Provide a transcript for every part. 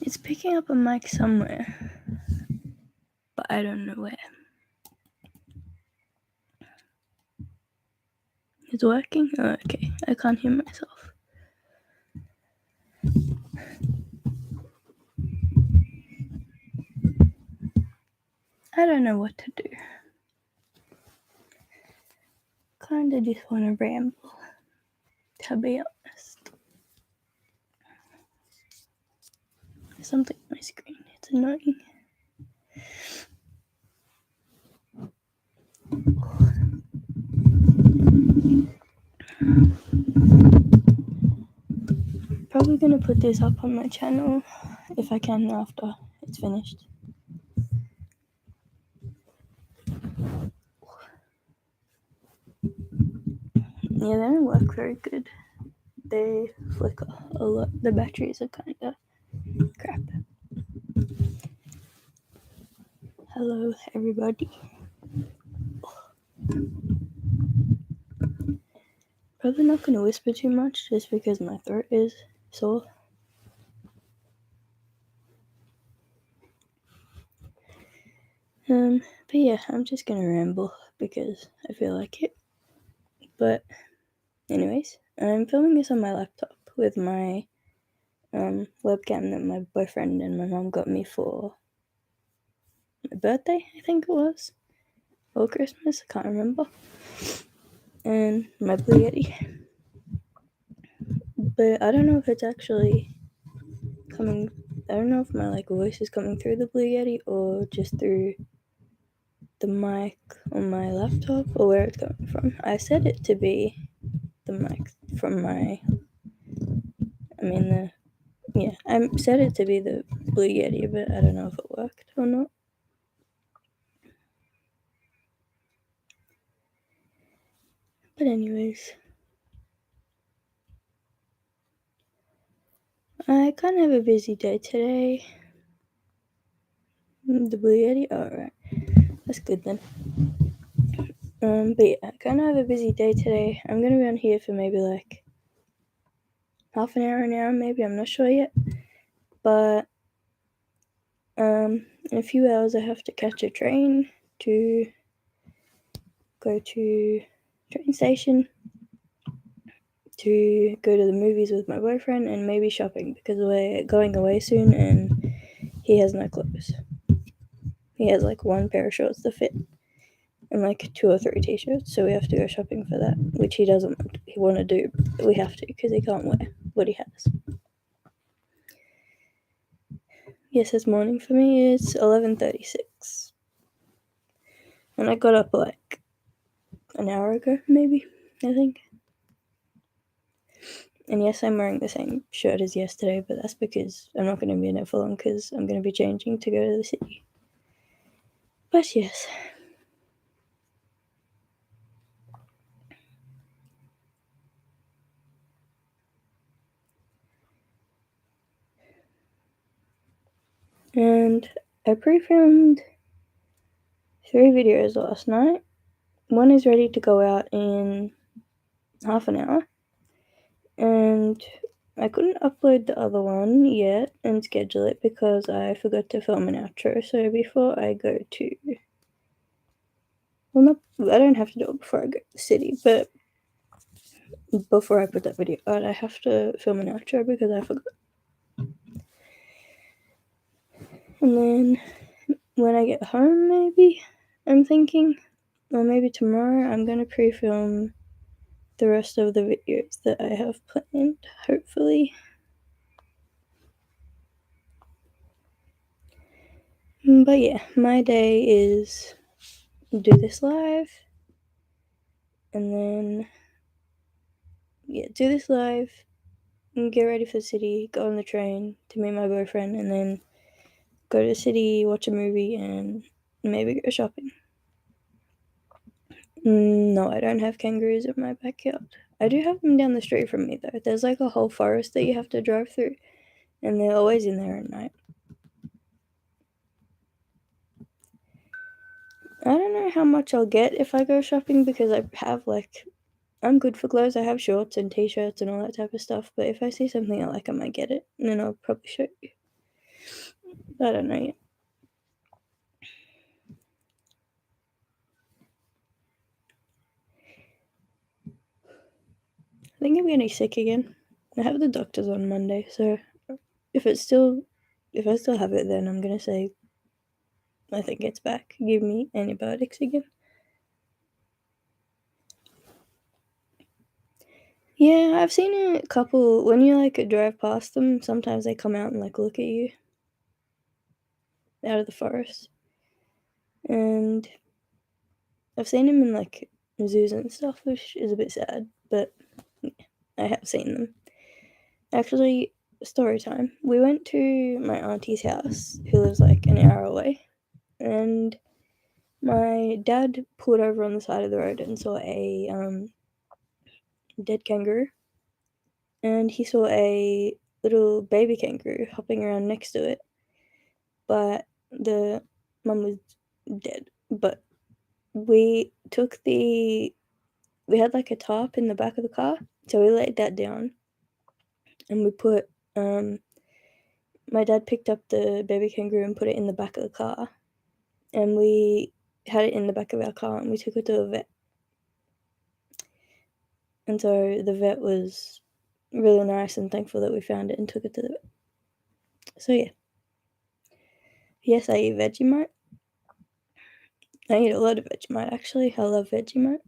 It's picking up a mic somewhere, but I don't know where. It's working? Oh, okay. I can't hear myself. I don't know what to do. Kinda just wanna ramble, to be honest. There's something on my screen. It's annoying. Probably gonna put this up on my channel if I can after it's finished. Yeah, they don't work very good. They flicker a lot. The batteries are kinda crap. Hello, everybody. Probably not gonna whisper too much just because my throat is sore. But yeah, I'm just gonna ramble because I feel like it. But anyways, I'm filming this on my laptop with my webcam that my boyfriend and my mom got me for my birthday, I think it was, or Christmas, I can't remember, and my Blue Yeti. But I don't know if it's actually coming, I don't know if my voice is coming through the Blue Yeti or just through the mic on my laptop, or where it's coming from. I set it to be the mic from my, I set it to be the Blue Yeti, but I don't know if it worked or not. But anyways, I kind of have a busy day today. The Blue Yeti? Alright. That's good then. But yeah, I kind of have a busy day today. I'm gonna be on here for maybe half an hour, maybe. I'm not sure yet. But in a few hours I have to catch a train to go to train station to go to the movies with my boyfriend and maybe shopping because we're going away soon and he has no clothes. He has one pair of shorts to fit and 2 or 3 t-shirts, so we have to go shopping for that, which he doesn't want to do, but we have to because he can't wear what he has. Yes, this morning for me it's 11:36 and I got up an hour ago, maybe, I think. And yes, I'm wearing the same shirt as yesterday, but that's because I'm not going to be in it for long because I'm going to be changing to go to the city. But yes. And I pre-filmed 3 videos last night. One is ready to go out in half an hour. And I couldn't upload the other one yet and schedule it because I forgot to film an outro. So before I go to... Well, I don't have to do it before I go to the city, but before I put that video out, I have to film an outro because I forgot. And then when I get home, maybe, I'm thinking, or maybe tomorrow, I'm going to pre-film the rest of the videos that I have planned, hopefully. But yeah, my day is do this live, and then, do this live, get ready for the city, go on the train to meet my boyfriend, and then go to the city, watch a movie, and maybe go shopping. No, I don't have kangaroos in my backyard. I do have them down the street from me, though. There's like a whole forest that you have to drive through, and they're always in there at night. I don't know how much I'll get if I go shopping because I have I'm good for clothes. I have shorts and t-shirts and all that type of stuff. But if I see something I like, I might get it, and then I'll probably show you. I don't know yet. I think I'm getting sick again. I have the doctors on Monday, so if I still have it, then I'm gonna say I think it's back. Give me antibiotics again. Yeah, I've seen a couple when you drive past them. Sometimes they come out and look at you out of the forest, and I've seen them in zoos and stuff, which is a bit sad, but yeah, I have seen them. Actually, story time. We went to my auntie's house, who lives an hour away, and my dad pulled over on the side of the road and saw a dead kangaroo, and he saw a little baby kangaroo hopping around next to it, but the mum was dead. But we had a tarp in the back of the car, so we laid that down, and we put my dad picked up the baby kangaroo and put it in the back of the car, and we had it in the back of our car, and we took it to a vet. And so the vet was really nice and thankful that we found it and took it to the vet. So yeah. Yes, I eat Vegemite. I eat a lot of Vegemite, actually. I love Vegemite.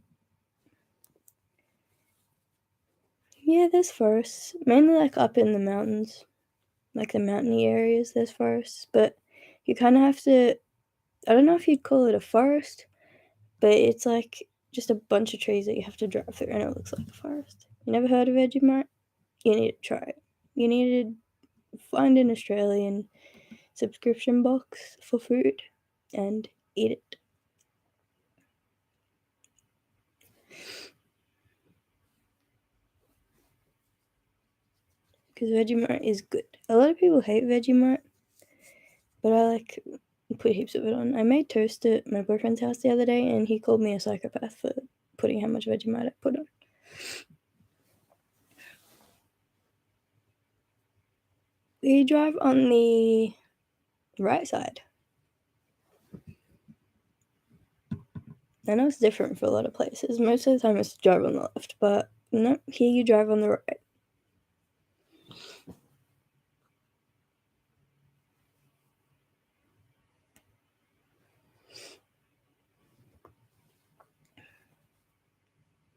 Yeah, there's forests. Mainly up in the mountains. The mountainy areas, there's forests. But you kind of have to... I don't know if you'd call it a forest, but it's just a bunch of trees that you have to drive through, and it looks like a forest. You never heard of Vegemite? You need to try it. You need to find an Australian subscription box for food and eat it. Because Vegemite is good. A lot of people hate Vegemite, but I put heaps of it on. I made toast at my boyfriend's house the other day, and he called me a psychopath for putting how much Vegemite I put on. We drive on the right side. I know it's different for a lot of places. Most of the time it's drive on the left, but no, here you drive on the right.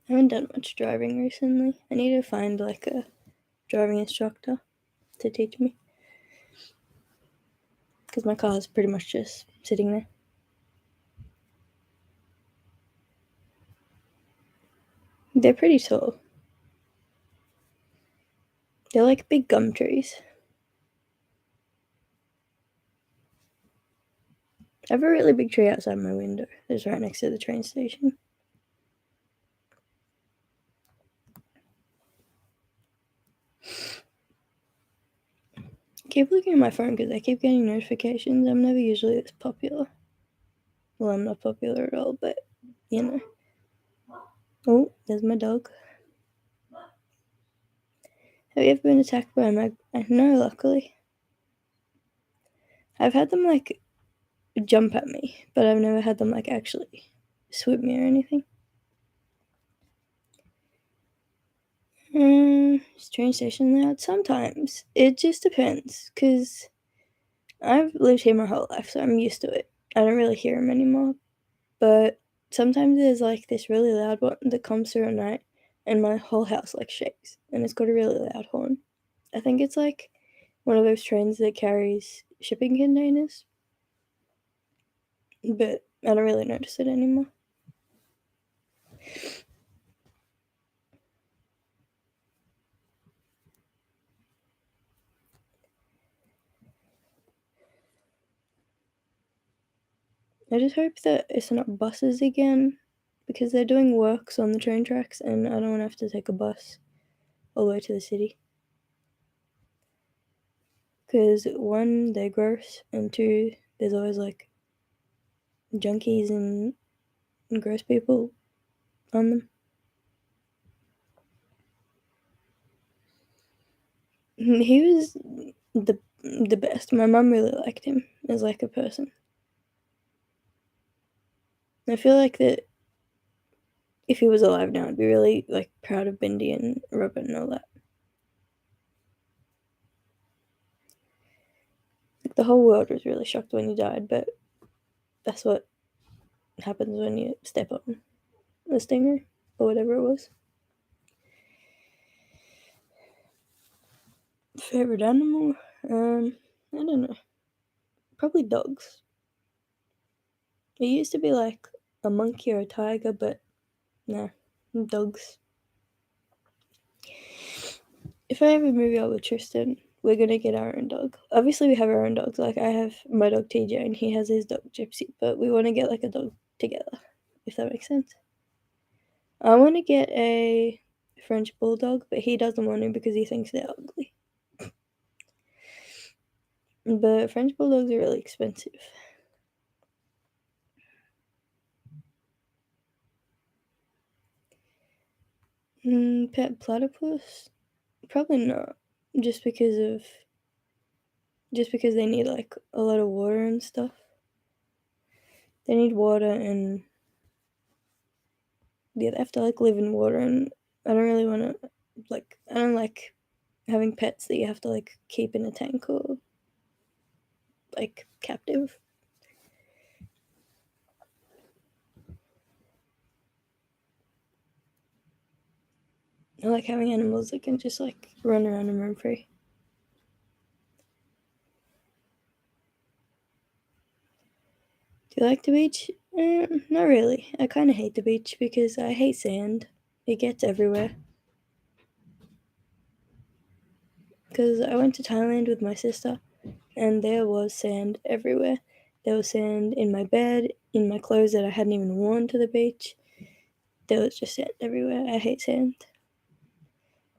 I haven't done much driving recently. I need to find a driving instructor to teach me. Because my car is pretty much just sitting there. They're pretty tall. They're like big gum trees. I have a really big tree outside my window. It's right next to the train station. I keep looking at my phone because I keep getting notifications. I'm never usually this popular. Well, I'm not popular at all, but you know. Oh, there's my dog. Have you ever been attacked by a magpie? No, luckily. I've had them jump at me, but I've never had them actually swoop me or anything. Train station loud? Sometimes. It just depends, because I've lived here my whole life, so I'm used to it. I don't really hear them anymore, but sometimes there's this really loud one that comes through at night, and my whole house shakes, and it's got a really loud horn. I think it's one of those trains that carries shipping containers, but I don't really notice it anymore. I just hope that it's not buses again, because they're doing works on the train tracks and I don't want to have to take a bus all the way to the city. Because one, they're gross, and two, there's always like junkies and gross people on them. He was the best. My mum really liked him as like a person. I feel like that if he was alive now, I'd be really like proud of Bindi and Robert and all that. Like, the whole world was really shocked when he died, but that's what happens when you step on the stinger or whatever it was. Favorite animal? I don't know. Probably dogs. It used to be like a monkey or a tiger, but no, dogs. If I ever move out with Tristan, we're gonna get our own dog. Obviously, we have our own dogs. Like, I have my dog TJ and he has his dog Gypsy, but we want to get like a dog together, if that makes sense. I want to get a French bulldog, but he doesn't want to because he thinks they're ugly. But French bulldogs are really expensive. Pet platypus? Probably not. Just because they need like a lot of water and stuff. They need water and yeah, they have to like live in water, and I don't really want to I don't like having pets that you have to like keep in a tank or like captive. I like having animals that can just like run around and roam free. Do you like the beach? Not really. I kind of hate the beach because I hate sand. It gets everywhere. Because I went to Thailand with my sister and there was sand everywhere. There was sand in my bed, in my clothes that I hadn't even worn to the beach. There was just sand everywhere. I hate sand.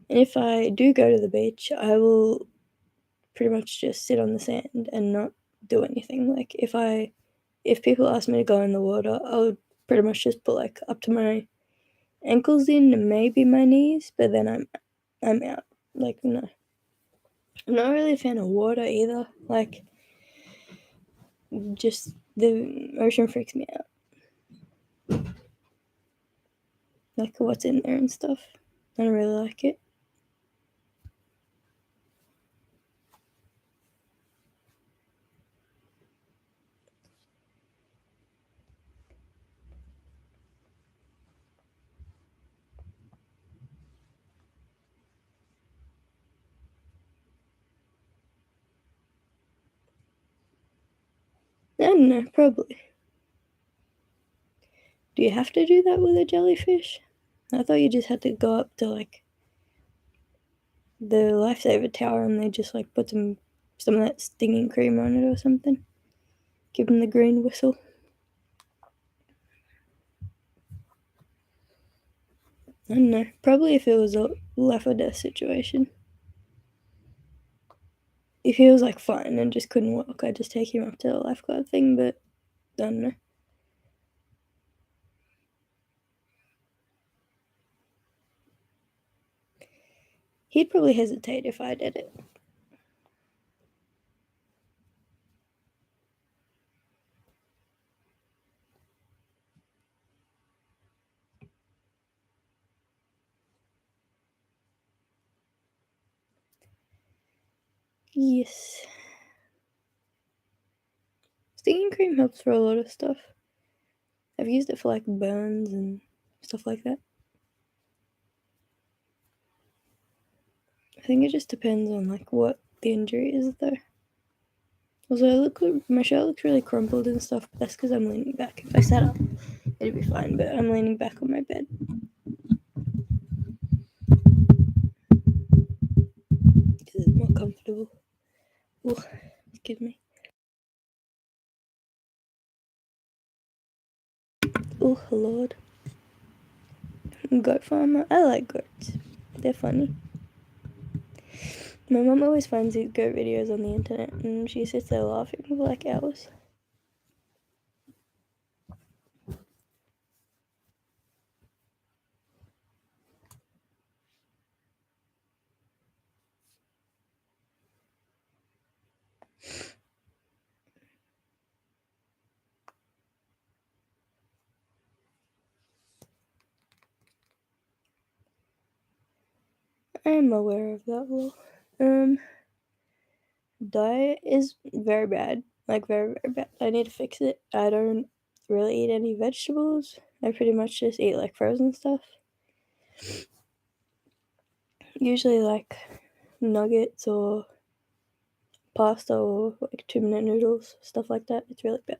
And if I do go to the beach, I will pretty much just sit on the sand and not do anything. Like, if people ask me to go in the water, I would pretty much just put like up to my ankles in and maybe my knees, but then I'm out. Like, no. I'm not really a fan of water either. Like, just the ocean freaks me out. Like, what's in there and stuff. I don't really like it. I don't know, probably. Do you have to do that with a jellyfish? I thought you just had to go up to like the lifesaver tower and they just like put some of that stinging cream on it or something. Give them the green whistle. I don't know. Probably if it was a life or death situation. If he was like fine and just couldn't walk, I'd just take him up to the lifeguard thing, but I don't know. He'd probably hesitate if I did it. Yes. Stinging cream helps for a lot of stuff. I've used it for like burns and stuff like that. I think it just depends on like what the injury is though. Also, my shirt looks really crumpled and stuff, but that's because I'm leaning back. If I sat up, it'd be fine, but I'm leaning back on my bed. Because it's more comfortable. Oh, excuse me. Oh lord. Goat farmer. I like goats. They're funny. My mum always finds these goat videos on the internet and she sits there laughing for like hours. I am aware of that law. Diet is very bad. Like, very, very bad. I need to fix it. I don't really eat any vegetables. I pretty much just eat, like, frozen stuff. Usually, like, nuggets or pasta or, like, 2-minute noodles, stuff like that. It's really bad.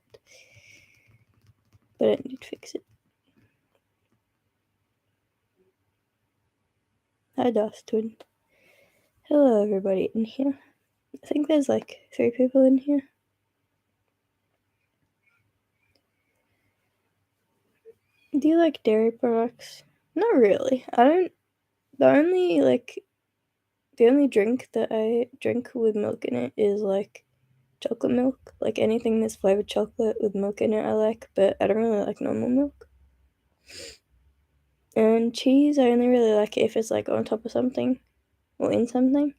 But I need to fix it. Hi, Dust Twin. Hello, everybody in here. I think there's, like, 3 people in here. Do you like dairy products? Not really. I don't. The only drink that I drink with milk in it is like chocolate milk. Like anything that's flavored chocolate with milk in it, I like, but I don't really like normal milk. And cheese, I only really like it if it's like on top of something or in something.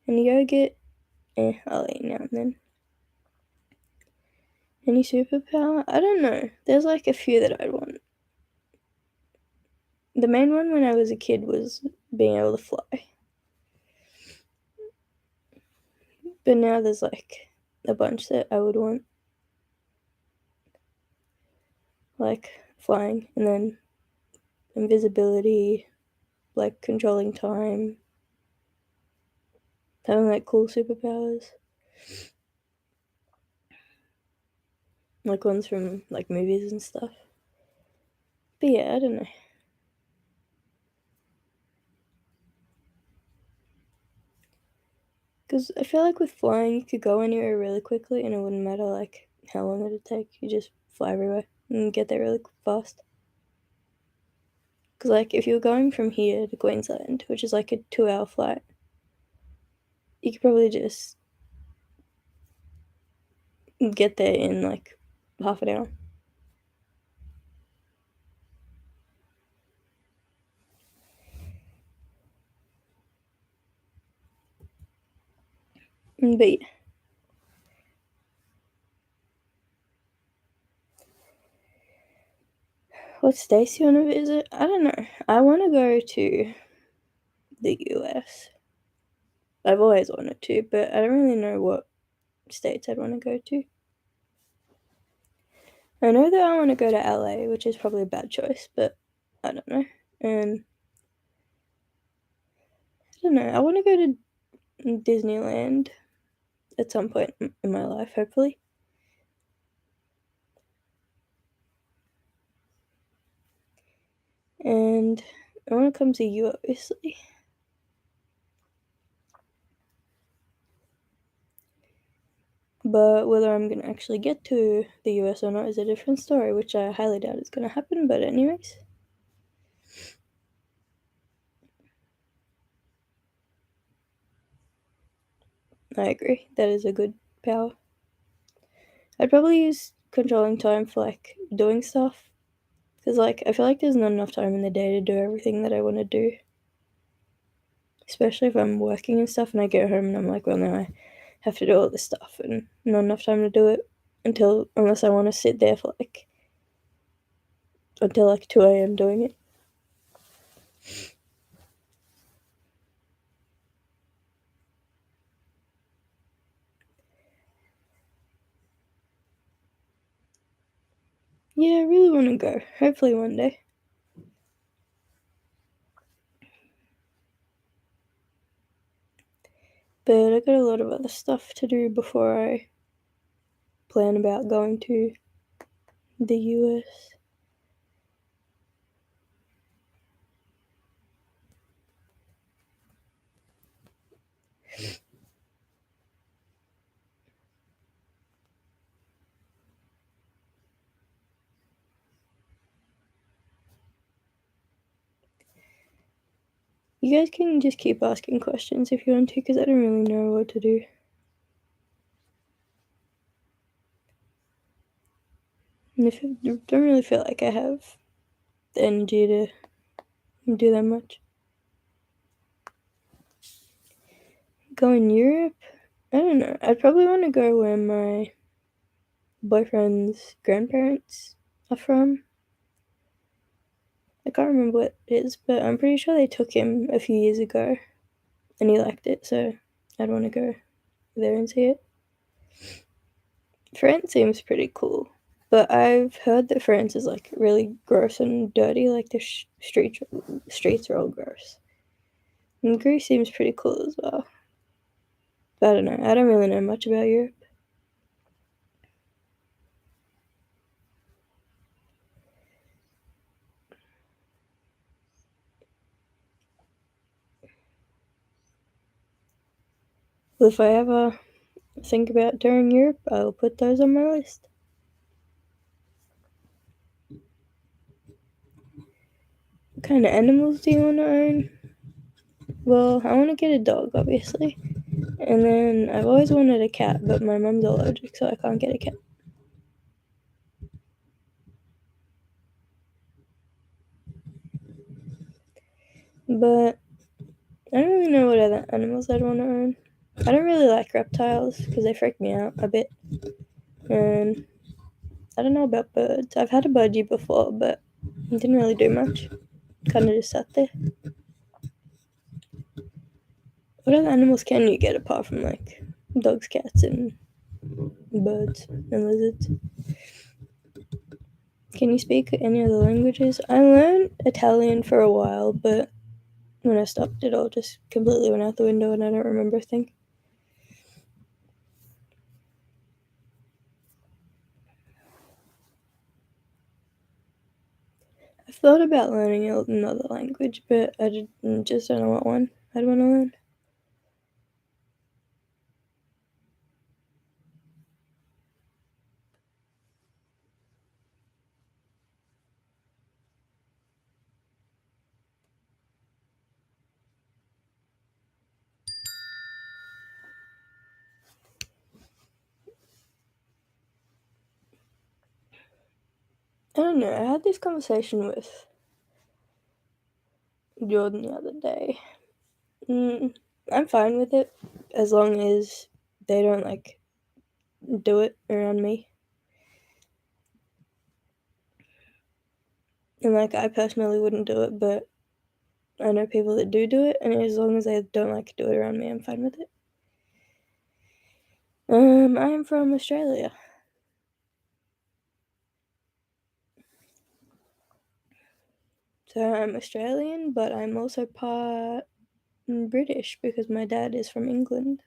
And yogurt, I'll eat now and then. Any superpower? I don't know. There's like a few that I'd want. The main one when I was a kid was being able to fly. But now there's like a bunch that I would want. Like flying and then invisibility, like controlling time, having like cool superpowers. Like ones from like movies and stuff. But yeah, I don't know. Because I feel like with flying, you could go anywhere really quickly and it wouldn't matter like how long it'd take. You just fly everywhere and get there really fast. Because like if you were going from here to Queensland, which is like a 2-hour flight, you could probably just get there in like half an hour. But yeah. What states do you want to visit? I don't know. I want to go to the US. I've always wanted to, but I don't really know what states I'd want to go to. I know that I want to go to LA, which is probably a bad choice, but I don't know. I don't know. I want to go to Disneyland at some point in my life, hopefully. And I want to come see you, obviously. But whether I'm going to actually get to the US or not is a different story, which I highly doubt is going to happen. But, anyways. I agree. That is a good power. I'd probably use controlling time for like doing stuff. Because like I feel like there's not enough time in the day to do everything that I want to do. Especially if I'm working and stuff and I get home and I'm like, well, now I have to do all this stuff and not enough time to do it unless I want to sit there for like until like 2 a.m. doing it. Yeah, I really want to go. Hopefully one day. But I got a lot of other stuff to do before I plan about going to the US. You guys can just keep asking questions if you want to, because I don't really know what to do. And I don't really feel like I have the energy to do that much. Go in Europe? I don't know. I'd probably want to go where my boyfriend's grandparents are from. I can't remember what it is, but I'm pretty sure they took him a few years ago and he liked it, so I'd want to go there and see it. France seems pretty cool, but I've heard that France is like really gross and dirty, like the streets are all gross. And Greece seems pretty cool as well. But I don't know. I don't really know much about Europe. Well, if I ever think about touring Europe, I'll put those on my list. What kind of animals do you want to own? Well, I want to get a dog, obviously. And then I've always wanted a cat, but my mum's allergic, so I can't get a cat. But I don't really know what other animals I'd want to own. I don't really like reptiles because they freak me out a bit. And I don't know about birds. I've had a budgie before, but it didn't really do much. Kind of just sat there. What other animals can you get apart from like dogs, cats, and birds and lizards? Can you speak any other languages? I learned Italian for a while, but when I stopped, it all just completely went out the window and I don't remember a thing. I've thought about learning another language, but I just don't know what one I'd want to learn. I don't know. I had this conversation with Jordan the other day. I'm fine with it as long as they don't like do it around me. And like I personally wouldn't do it, but I know people that do it, and as long as they don't like do it around me, I'm fine with it. I am from Australia. So I'm Australian, but I'm also part British because my dad is from England.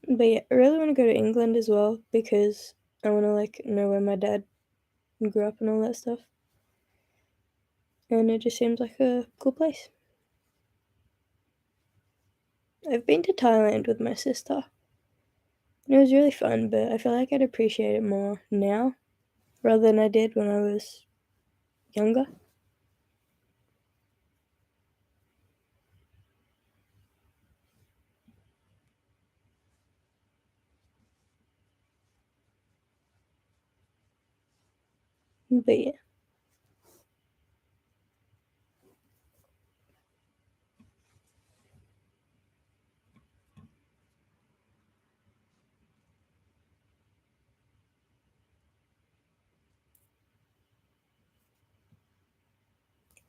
But yeah, I really want to go to England as well because I want to like know where my dad grew up and all that stuff. And it just seems like a cool place. I've been to Thailand with my sister. And it was really fun, but I feel like I'd appreciate it more now rather than I did when I was younger. But yeah.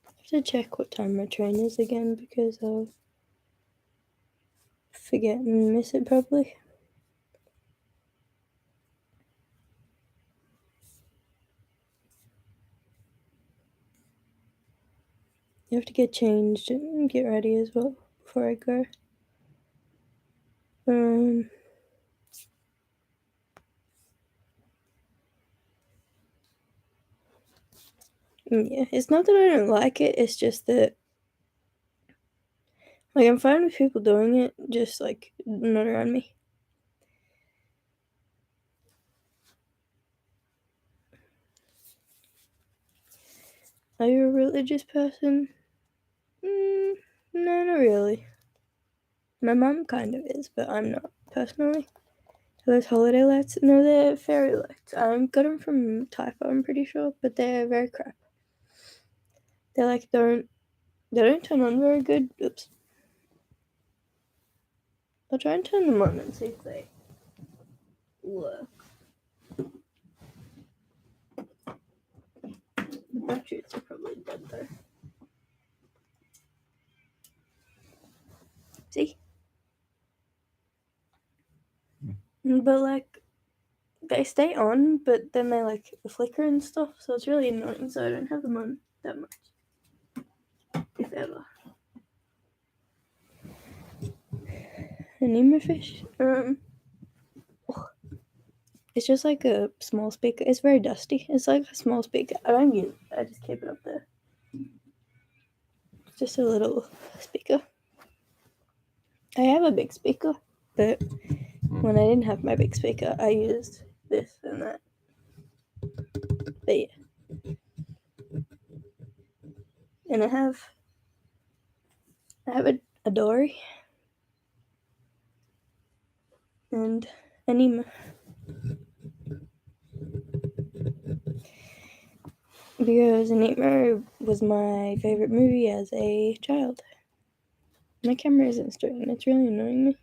I have to check what time my train is again because I'll forget and miss it probably. You have to get changed and get ready as well before I go. Yeah, it's not that I don't like it, it's just that like I'm fine with people doing it, just like not around me. Are you a religious person? No, not really. My mum kind of is, but I'm not, personally. Are those holiday lights? No, they're fairy lights. I got them from Typo, I'm pretty sure, but they're very crap. They like they don't turn on very good. Oops. I'll try and turn them on and see if they work. The batteries are probably dead though. See? But like, they stay on, but then they like flicker and stuff, so it's really annoying, so I don't have them on that much. If ever. An emo fish? It's just like a small speaker. It's very dusty. It's like a small speaker. I don't use it. I just keep it up there. It's just a little speaker. I have a big speaker, but when I didn't have my big speaker, I used this and that. But yeah. And I have a dory and an emo. Because Nightmare was my favorite movie as a child. My camera isn't straight and it's really annoying me.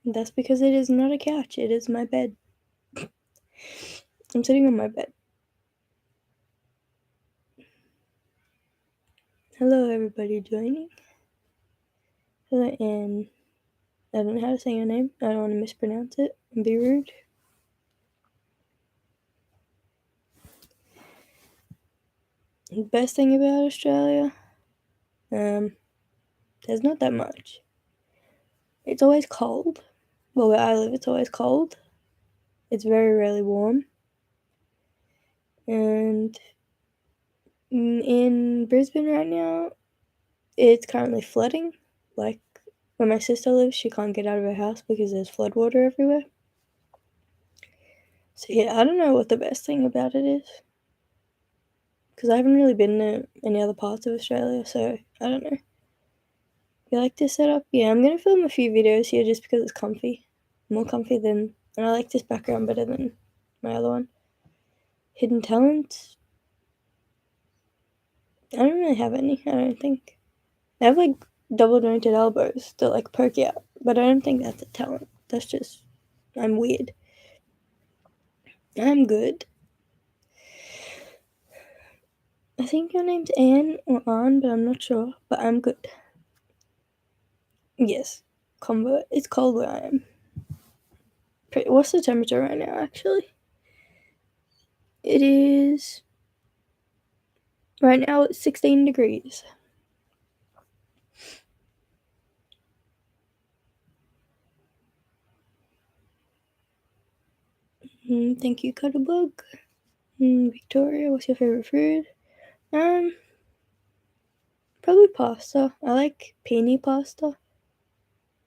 That's because it is not a couch, it is my bed. I'm sitting on my bed. Hello, everybody joining. Hello, and I don't know how to say your name. I don't want to mispronounce it and be rude. The best thing about Australia, there's not that much. It's always cold. Well, where I live, it's always cold. It's very rarely warm. And in Brisbane right now, it's currently flooding. Like, where my sister lives, she can't get out of her house because there's floodwater everywhere. So yeah, I don't know what the best thing about it is. Because I haven't really been to any other parts of Australia, so I don't know. You like this setup? Yeah, I'm going to film a few videos here just because it's comfy. More comfy than... And I like this background better than my other one. Hidden talents? I don't really have any, I don't think. I have like double jointed elbows that like poke out, but I don't think that's a talent. That's just... I'm weird. I'm good. I think your name's Anne or Ann, but I'm not sure. But I'm good. Yes. Combo. It's cold where I am. What's the temperature right now, actually? It is... Right now it's 16 degrees. Thank you, Cuddlebug. Victoria, what's your favorite food? Probably pasta. I like penne pasta.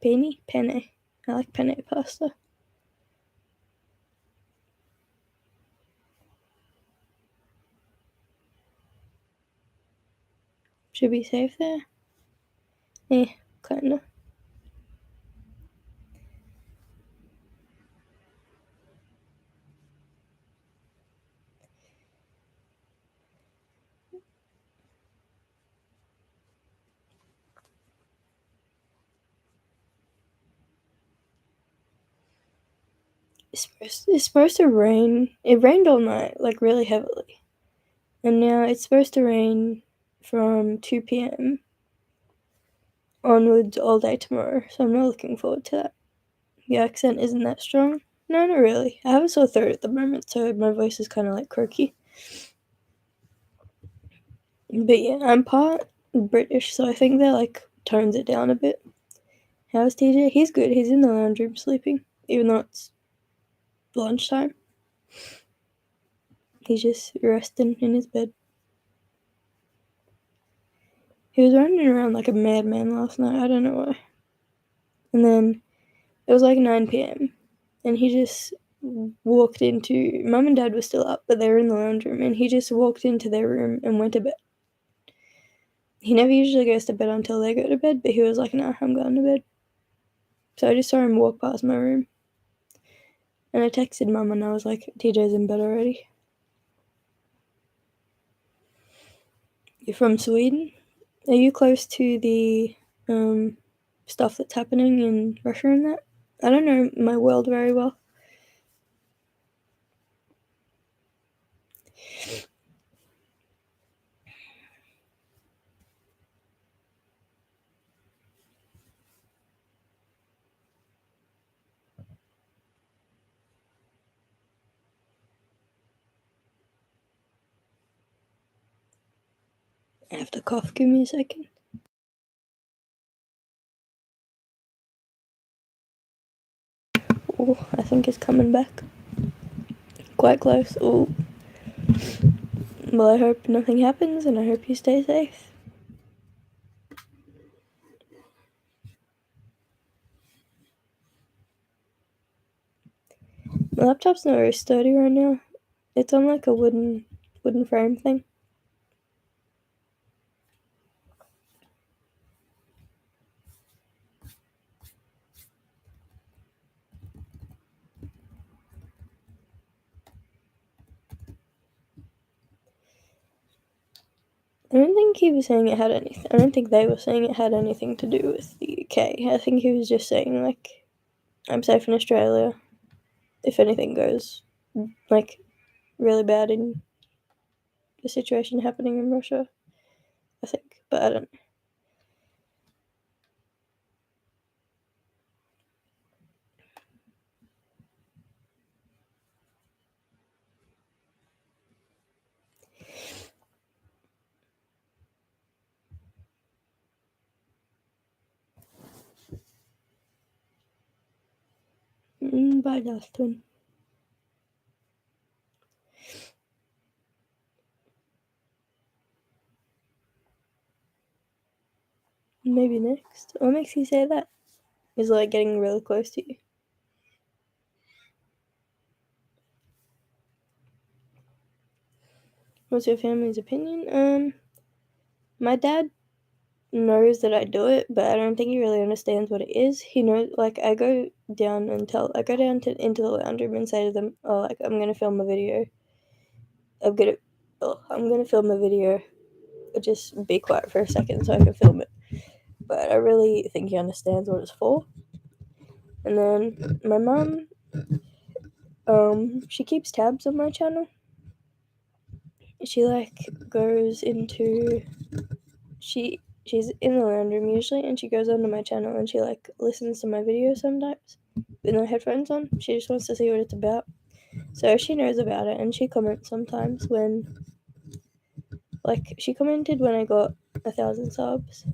Penne? Penne. I like penne pasta. Should be safe there? Kinda. It's supposed to rain. It rained all night, like really heavily. And now it's supposed to rain from 2 p.m. onwards all day tomorrow, so I'm not looking forward to that. The accent isn't that strong. No, not really. I have a sore throat at the moment, so my voice is kind of like croaky. But yeah, I'm part British, so I think that like tones it down a bit. How's TJ? He's good. He's in the lounge room sleeping, even though it's lunchtime. He's just resting in his bed. He was running around like a madman last night. I don't know why. And then it was like 9 p.m. and he just walked into, Mum and Dad were still up, but they were in the lounge room, and he just walked into their room and went to bed. He never usually goes to bed until they go to bed, but he was like, nah, I'm going to bed. So I just saw him walk past my room, and I texted Mum and I was like, TJ's in bed already. You're from Sweden? Are you close to the stuff that's happening in Russia and that? I don't know my world very well. I have to cough. Give me a second. Oh, I think it's coming back. Quite close. Oh. Well, I hope nothing happens, and I hope you stay safe. My laptop's not very sturdy right now. It's on like a wooden frame thing. I don't think he was saying it had anything. I don't think they were saying it had anything to do with the UK. I think he was just saying, like, I'm safe in Australia. If anything goes, like, really bad in the situation happening in Russia, I think. But I don't know. Bye, last one. Maybe next. What makes you say that? Is it, like, getting really close to you? What's your family's opinion? My dad knows that I do it, but I don't think he really understands what it is. He knows, like, I go down into the lounge room and say to them, oh, like, I'm gonna film a video. I'm gonna film a video. Just be quiet for a second so I can film it. But I really think he understands what it's for. And then my mom, she keeps tabs on my channel. She, like, goes into, she's in the lounge room usually, and she goes onto my channel and she, like, listens to my videos sometimes with no headphones on. She just wants to see what it's about. So she knows about it, and she comments sometimes when, like, she commented when I got 1,000 subs.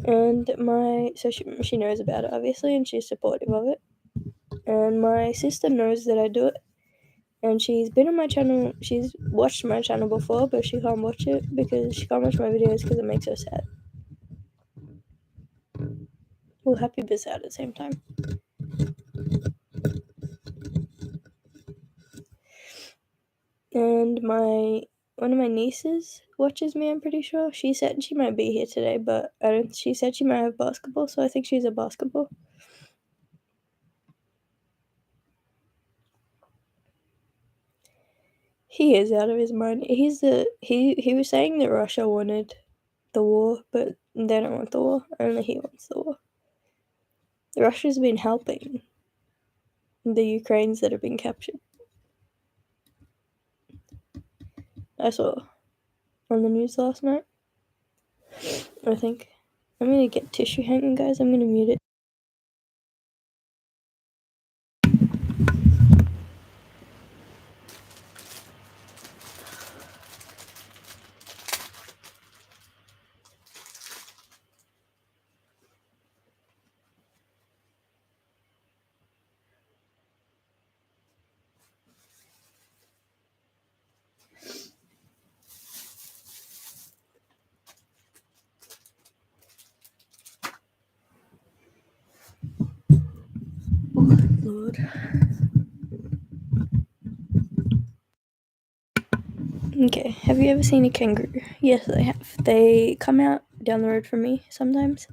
And so she knows about it, obviously, and she's supportive of it. And my sister knows that I do it, and she's been on my channel. She's watched my channel before, but she can't watch it because she can't watch my videos because it makes her sad. Well, happy but sad at the same time. And one of my nieces watches me, I'm pretty sure. She said she might be here today, but she said she might have basketball, so I think she's at basketball. He is out of his mind. He was saying that Russia wanted the war, but they don't want the war. Only he wants the war. Russia's been helping the Ukrainians that have been captured. I saw on the news last night. I think. I'm gonna get tissue hanging, guys. I'm gonna mute it. Lord. Okay, have you ever seen a kangaroo? Yes, I have. They come out down the road from me sometimes.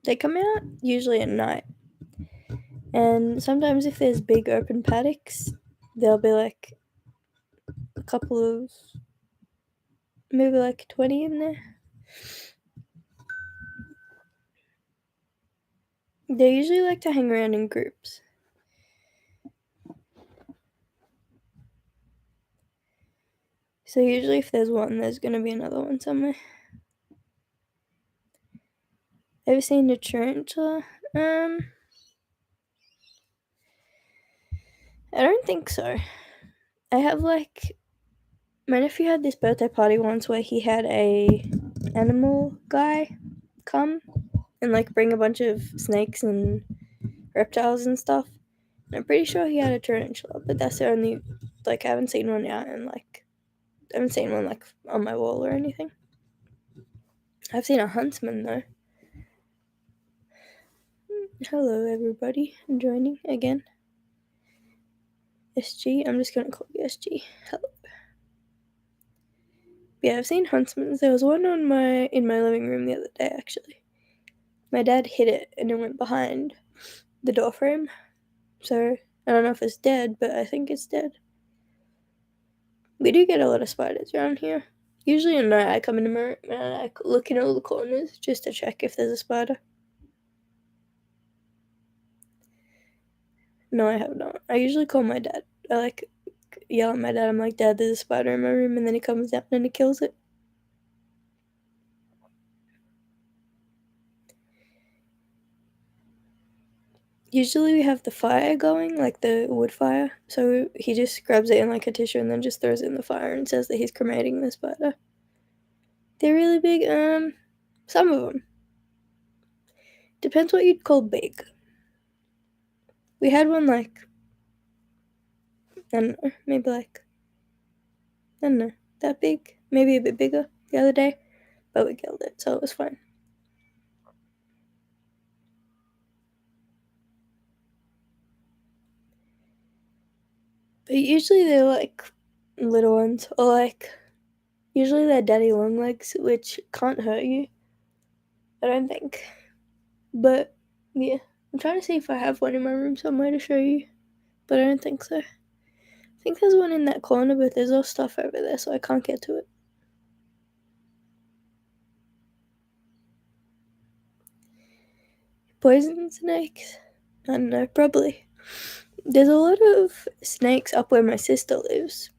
They come out usually at night. And sometimes if there's big open paddocks, there'll be like a couple of, maybe like 20 in there. They usually like to hang around in groups. So usually if there's one, there's going to be another one somewhere. Ever seen a tarantula? I don't think so. I have like, my nephew had this birthday party once where he had a animal guy come and like bring a bunch of snakes and reptiles and stuff. And I'm pretty sure he had a tarantula, but that's the only, like, I haven't seen one out and like, I haven't seen one like on my wall or anything. I've seen a huntsman though. Hello everybody, I'm joining again. SG, I'm just gonna call you SG. Hello. Yeah, I've seen huntsmen. There was one in my living room the other day actually. My dad hit it and it went behind the door frame. So I don't know if it's dead, but I think it's dead. We do get a lot of spiders around here. Usually at night I come in the mirror and I look in all the corners just to check if there's a spider. No, I have not. I usually call my dad. I like yell at my dad. I'm like, Dad, there's a spider in my room, and then he comes down and he kills it. Usually we have the fire going, like the wood fire. So he just grabs it in like a tissue and then just throws it in the fire and says that he's cremating the spider. They're really big. Some of them. Depends what you'd call big. We had one like, I don't know, maybe like, I don't know, that big, maybe a bit bigger the other day, but we killed it, so it was fine. But usually they're like little ones, or like, usually they're daddy long legs, which can't hurt you, I don't think. But yeah, I'm trying to see if I have one in my room somewhere to show you, but I don't think so. I think there's one in that corner, but there's all stuff over there, so I can't get to it. Poison snakes? I don't know, probably. There's a lot of snakes up where my sister lives.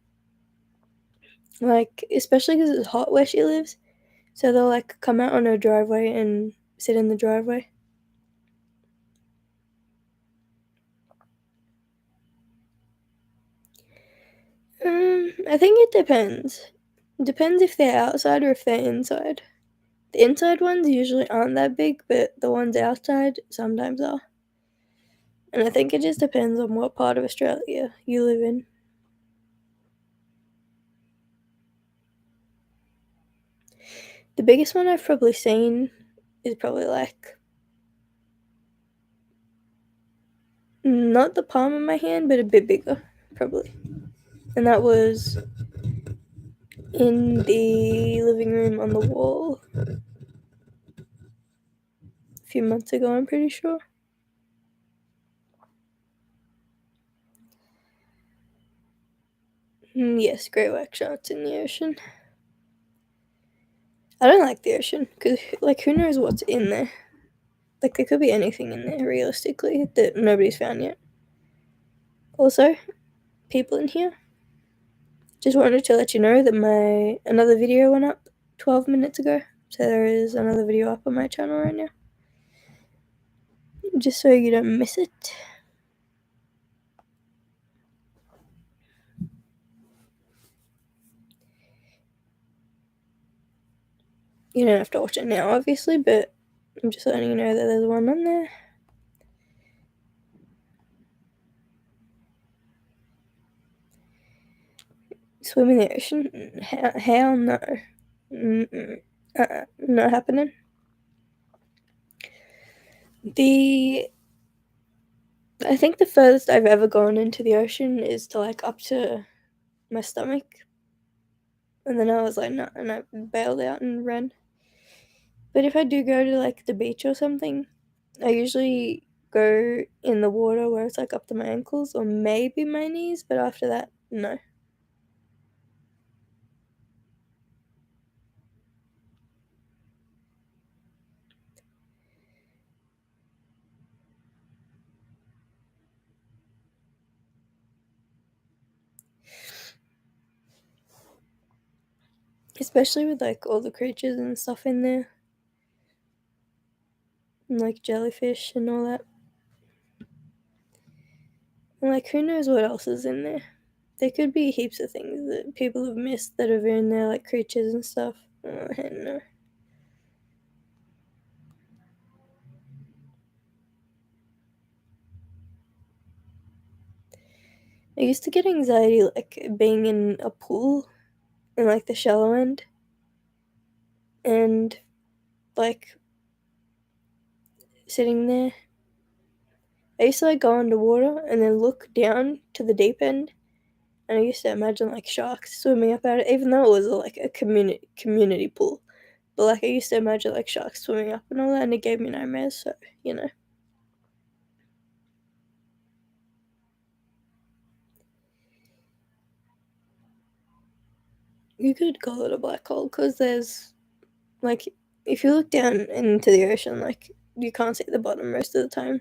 Like, especially because it's hot where she lives. So they'll, like, come out on her driveway and sit in the driveway. I think it depends. Depends if they're outside or if they're inside. The inside ones usually aren't that big, but the ones outside sometimes are. And I think it just depends on what part of Australia you live in. The biggest one I've probably seen is probably like, not the palm of my hand, but a bit bigger, probably. And that was in the living room on the wall a few months ago, I'm pretty sure. Yes, grey wax sharks in the ocean. I don't like the ocean because, like, who knows what's in there? Like, there could be anything in there, realistically, that nobody's found yet. Also, people in here, just wanted to let you know that another video went up 12 minutes ago. So there is another video up on my channel right now. Just so you don't miss it. You don't have to watch it now, obviously, but I'm just letting you know that there's one on there. Swim in the ocean? Hell no. Not happening. I think the furthest I've ever gone into the ocean is to like up to my stomach, and then I was like, no, and I bailed out and ran. But if I do go to like the beach or something, I usually go in the water where it's like up to my ankles or maybe my knees, but after that, no. Especially with like all the creatures and stuff in there, and like jellyfish and all that. And like, who knows what else is in there? There could be heaps of things that people have missed that are in there, like creatures and stuff. Oh, I don't know. I used to get anxiety like being in a pool in like the shallow end, and like sitting there. I used to like go underwater and then look down to the deep end, and I used to imagine like sharks swimming up at it, even though it was like a community pool. But like I used to imagine like sharks swimming up and all that, and it gave me nightmares. So you know, you could call it a black hole because there's like, if you look down into the ocean, like you can't see the bottom most of the time.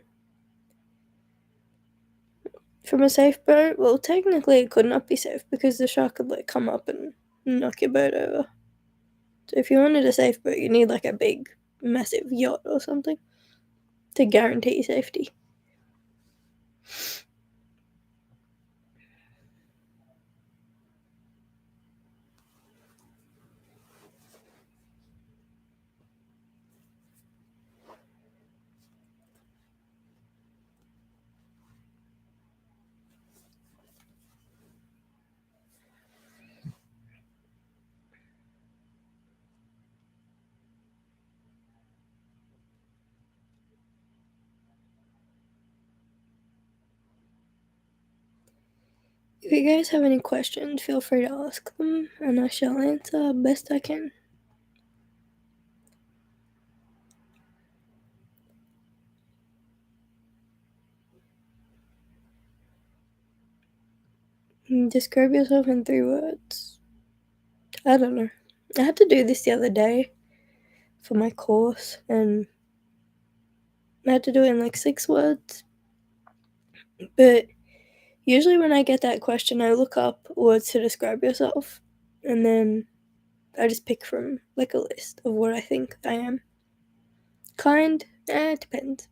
From a safe boat, well, technically it could not be safe because the shark could like come up and knock your boat over. So if you wanted a safe boat, you need like a big, massive yacht or something to guarantee safety. If you guys have any questions, feel free to ask them, and I shall answer best I can. Describe yourself in 3 words. I don't know. I had to do this the other day for my course, and I had to do it in like 6 words. But usually when I get that question, I look up words to describe yourself, and then I just pick from like a list of what I think I am. Kind? It depends.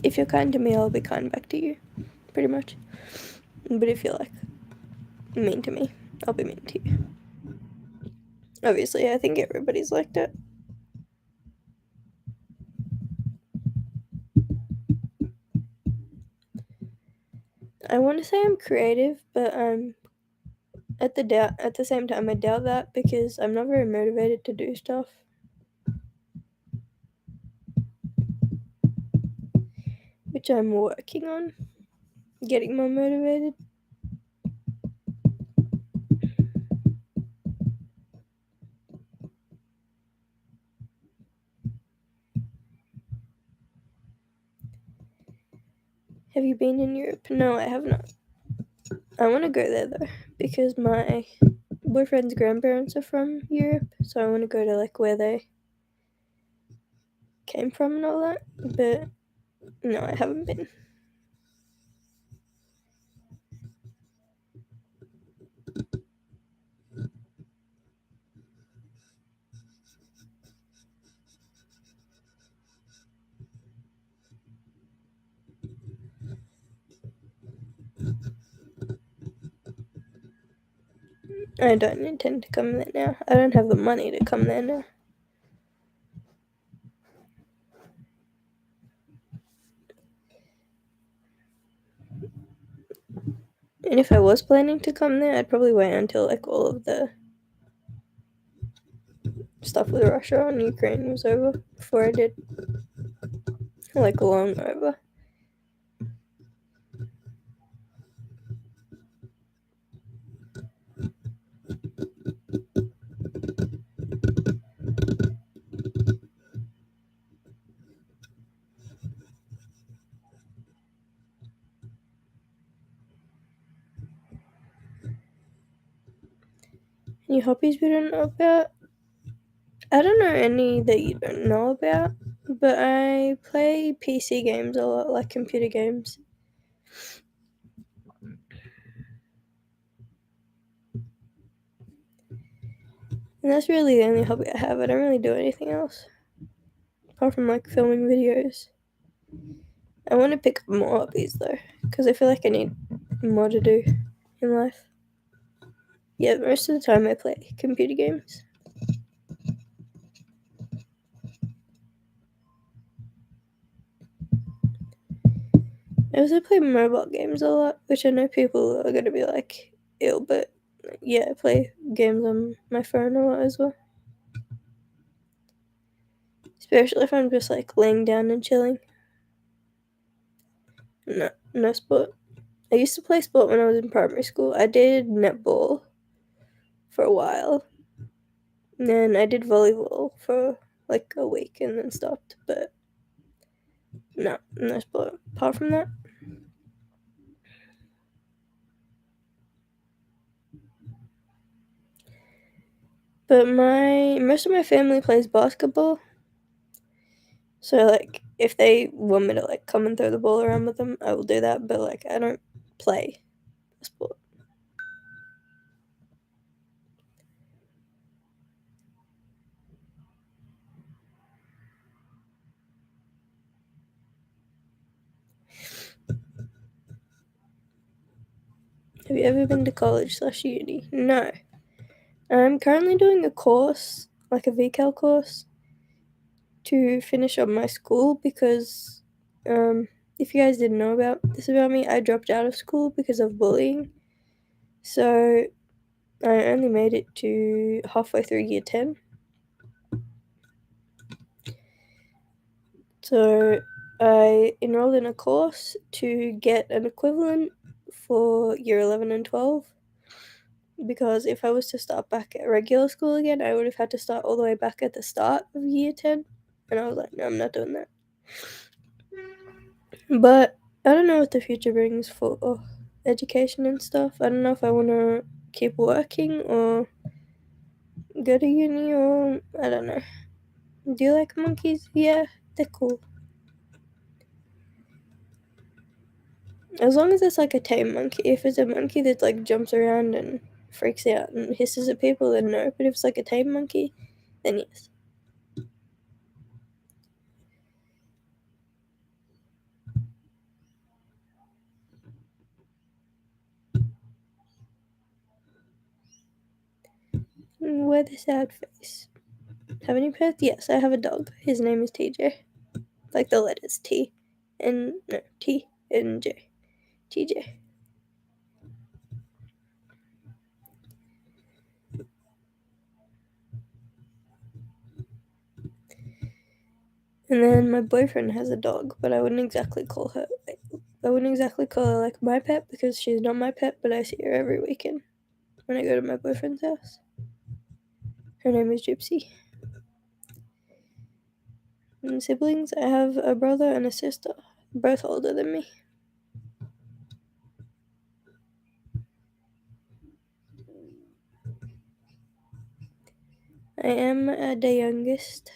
If you're kind to me, I'll be kind back to you, pretty much. But if you're like mean to me, I'll be mean to you. Obviously, I think everybody's like that. I want to say I'm creative, but at the same time I doubt that because I'm not very motivated to do stuff, which I'm working on getting more motivated. Have you been in Europe? No, I have not. I want to go there though because my boyfriend's grandparents are from Europe, so I want to go to like where they came from and all that. But no, I haven't been. I don't intend to come there now. I don't have the money to come there now. And if I was planning to come there, I'd probably wait until like all of the stuff with Russia and Ukraine was over before I did. Like long over. Any hobbies we don't know about? I don't know any that you don't know about, but I play PC games a lot, like computer games. And that's really the only hobby I have. I don't really do anything else. Apart from like filming videos. I want to pick up more hobbies though, because I feel like I need more to do in life. Yeah, most of the time I play computer games. I also play mobile games a lot, which I know people are going to be like, ew, but yeah, I play games on my phone a lot as well. Especially if I'm just like laying down and chilling. No sport. I used to play sport when I was in primary school. I did netball for a while. And then I did volleyball for like a week and then stopped. But no sport. Apart from that, but most of my family plays basketball. So like if they want me to like come and throw the ball around with them, I will do that. But like I don't play sport. Have you ever been to college/uni? No. I'm currently doing a course, like a VCAL course, to finish up my school because, if you guys didn't know about this about me, I dropped out of school because of bullying. So I only made it to halfway through year 10. So I enrolled in a course to get an equivalent for year 11 and 12. Because if I was to start back at regular school again, I would have had to start all the way back at the start of year 10. And I was like, no, I'm not doing that. But I don't know what the future brings for education and stuff. I don't know if I want to keep working or go to uni or I don't know. Do you like monkeys? Yeah, they're cool. As long as it's like a tame monkey. If it's a monkey that like jumps around and freaks out and hisses at people, then no. But if it's like a tame monkey, then yes. Where the sad face. Have any pets? Yes, I have a dog. His name is TJ. Like the letters T and no T and J. TJ. And then my boyfriend has a dog, but I wouldn't exactly call her like my pet because she's not my pet, but I see her every weekend when I go to my boyfriend's house. Her name is Gypsy. And siblings, I have a brother and a sister, both older than me. I am the youngest.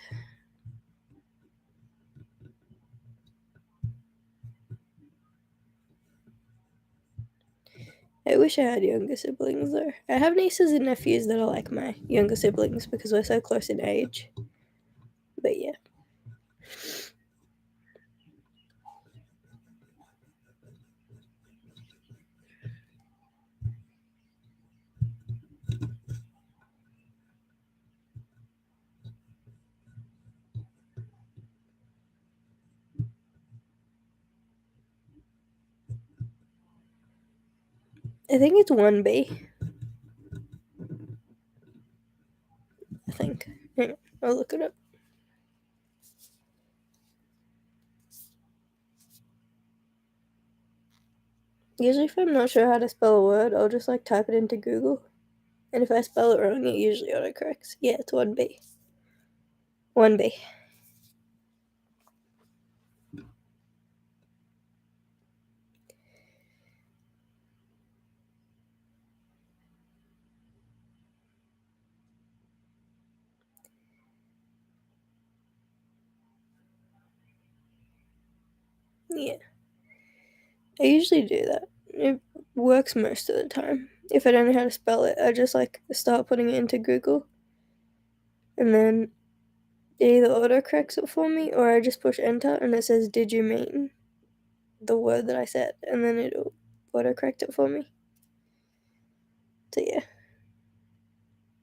I wish I had younger siblings though. I have nieces and nephews that are like my younger siblings because we're so close in age. But yeah. I think it's 1B. I think. Hang on, I'll look it up. Usually if I'm not sure how to spell a word, I'll just like type it into Google. And if I spell it wrong, it usually autocorrects. Yeah, it's 1B. 1B. Yeah. I usually do that. It works most of the time. If I don't know how to spell it, I just like start putting it into Google. And then it either autocorrects it for me or I just push enter and it says, "Did you mean the word that I said?" And then it'll autocorrect it for me. So yeah.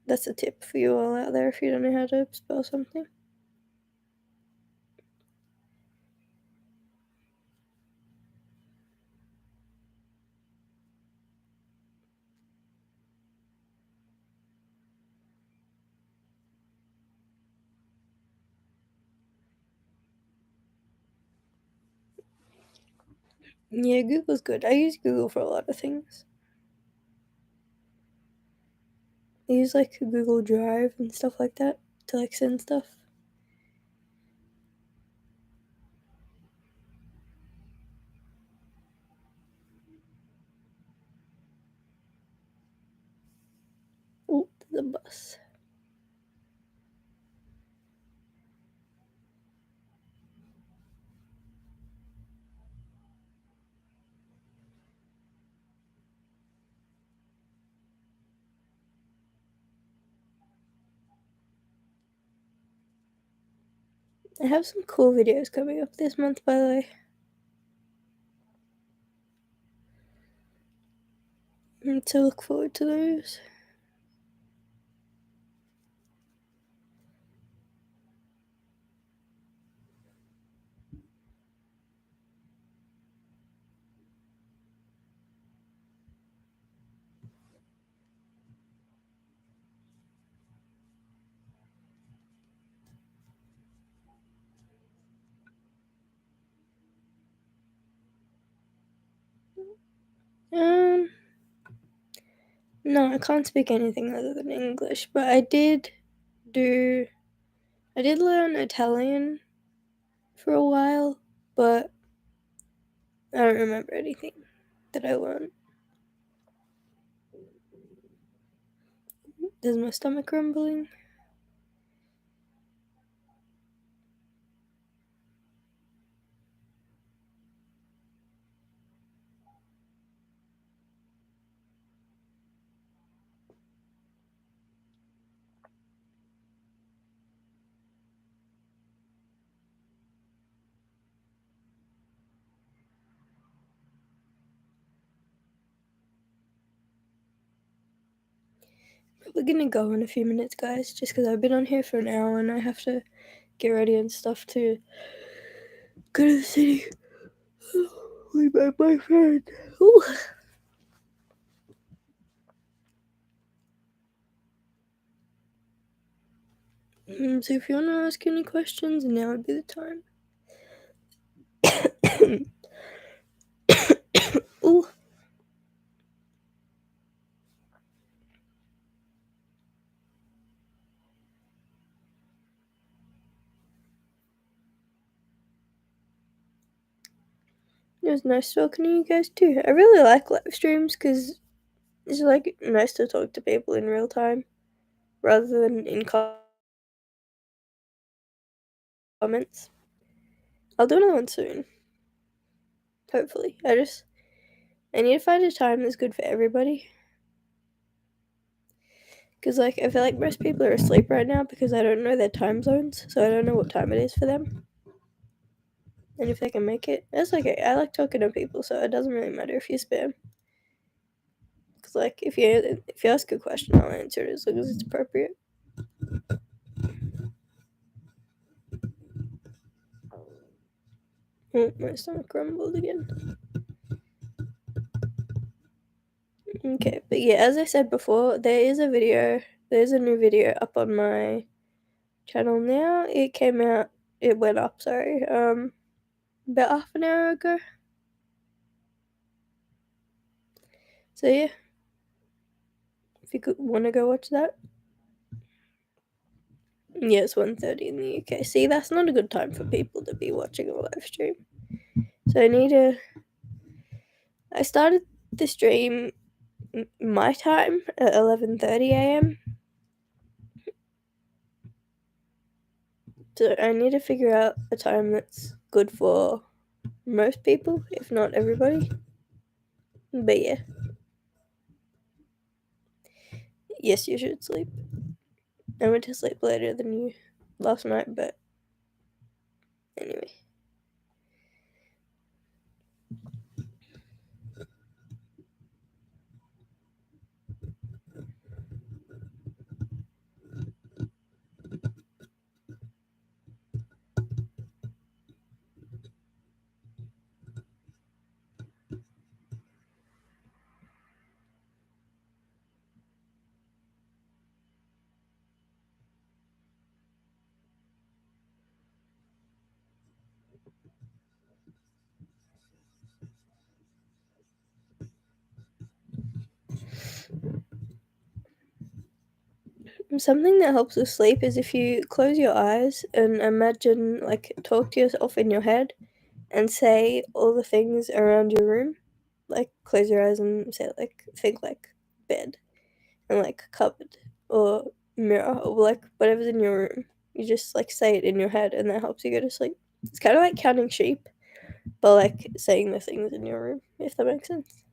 That's a tip for you all out there if you don't know how to spell something. Yeah, Google's good. I use Google for a lot of things. I use like Google Drive and stuff like that to like send stuff. Ooh, there's a bus. I have some cool videos coming up this month, by the way. So look forward to those. No, I can't speak anything other than English, but I did learn Italian for a while, but I don't remember anything that I learned. Is my stomach rumbling? We're gonna go in a few minutes, guys, just because I've been on here for an hour and I have to get ready and stuff to go to the city with my boyfriend. Ooh. So if you want to ask any questions, now would be the time. Ooh. It was nice talking to you guys too. I really like live streams because it's like nice to talk to people in real time rather than in comments. I'll do another one soon. Hopefully. I need to find a time that's good for everybody. Because, like, I feel like most people are asleep right now because I don't know their time zones, so I don't know what time it is for them. And if they can make it, that's okay. I like talking to people, so it doesn't really matter if you spam. Because, like, if you ask a question, I'll answer it as long as it's appropriate. Oh, my stomach grumbled again. Okay, but yeah, as I said before, there's a new video up on my channel now. It went up, sorry, about half an hour ago. So yeah, if you want to go watch that. Yeah, it's 1:30 in the UK. See, that's not a good time for people to be watching a live stream. So I started the stream my time at 11:30 a.m. So I need to figure out a time that's good for most people, if not everybody. But yeah. Yes, you should sleep. I went to sleep later than you last night, but anyway. Something that helps with sleep is if you close your eyes and imagine, like, talk to yourself in your head and say all the things around your room. Like, close your eyes and say, like, think, like, bed and, like, cupboard or mirror or, like, whatever's in your room. You just, like, say it in your head and that helps you go to sleep. It's kind of like counting sheep, but, like, saying the things in your room, if that makes sense.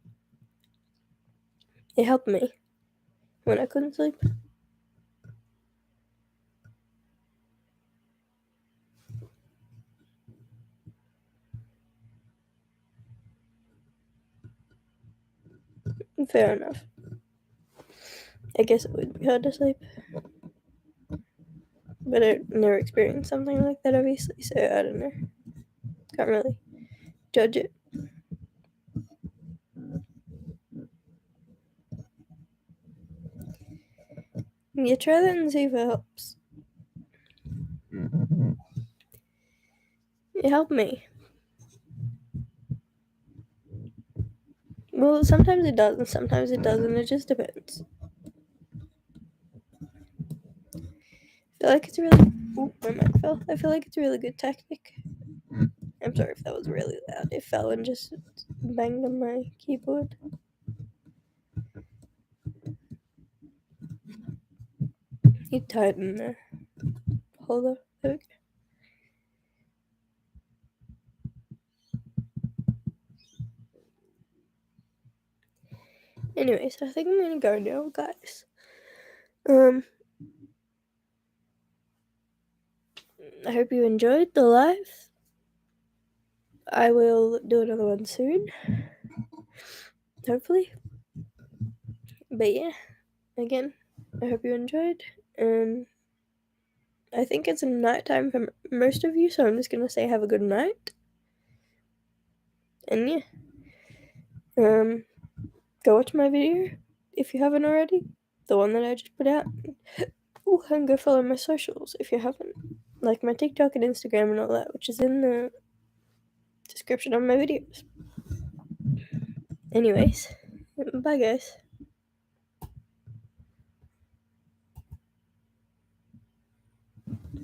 It helped me when I couldn't sleep. Fair enough. I guess it would be hard to sleep. But I never experienced something like that, obviously, so I don't know. Can't really judge it. You try that and see if it helps. It helped me. Well, sometimes it does and sometimes it doesn't. It just depends. I feel like it's really... Oh, my mic fell. I feel like it's a really good tactic. I'm sorry if that was really loud. It fell and just banged on my keyboard. You tighten the holder. There we go. Anyways, I think I'm gonna go now, guys. I hope you enjoyed the live. I will do another one soon. Hopefully. But yeah, again, I hope you enjoyed. I think it's nighttime for most of you, so I'm just gonna say have a good night. And yeah. Go watch my video if you haven't already. The one that I just put out. Ooh, and go follow my socials if you haven't. Like my TikTok and Instagram and all that, which is in the description of my videos. Anyways, bye guys.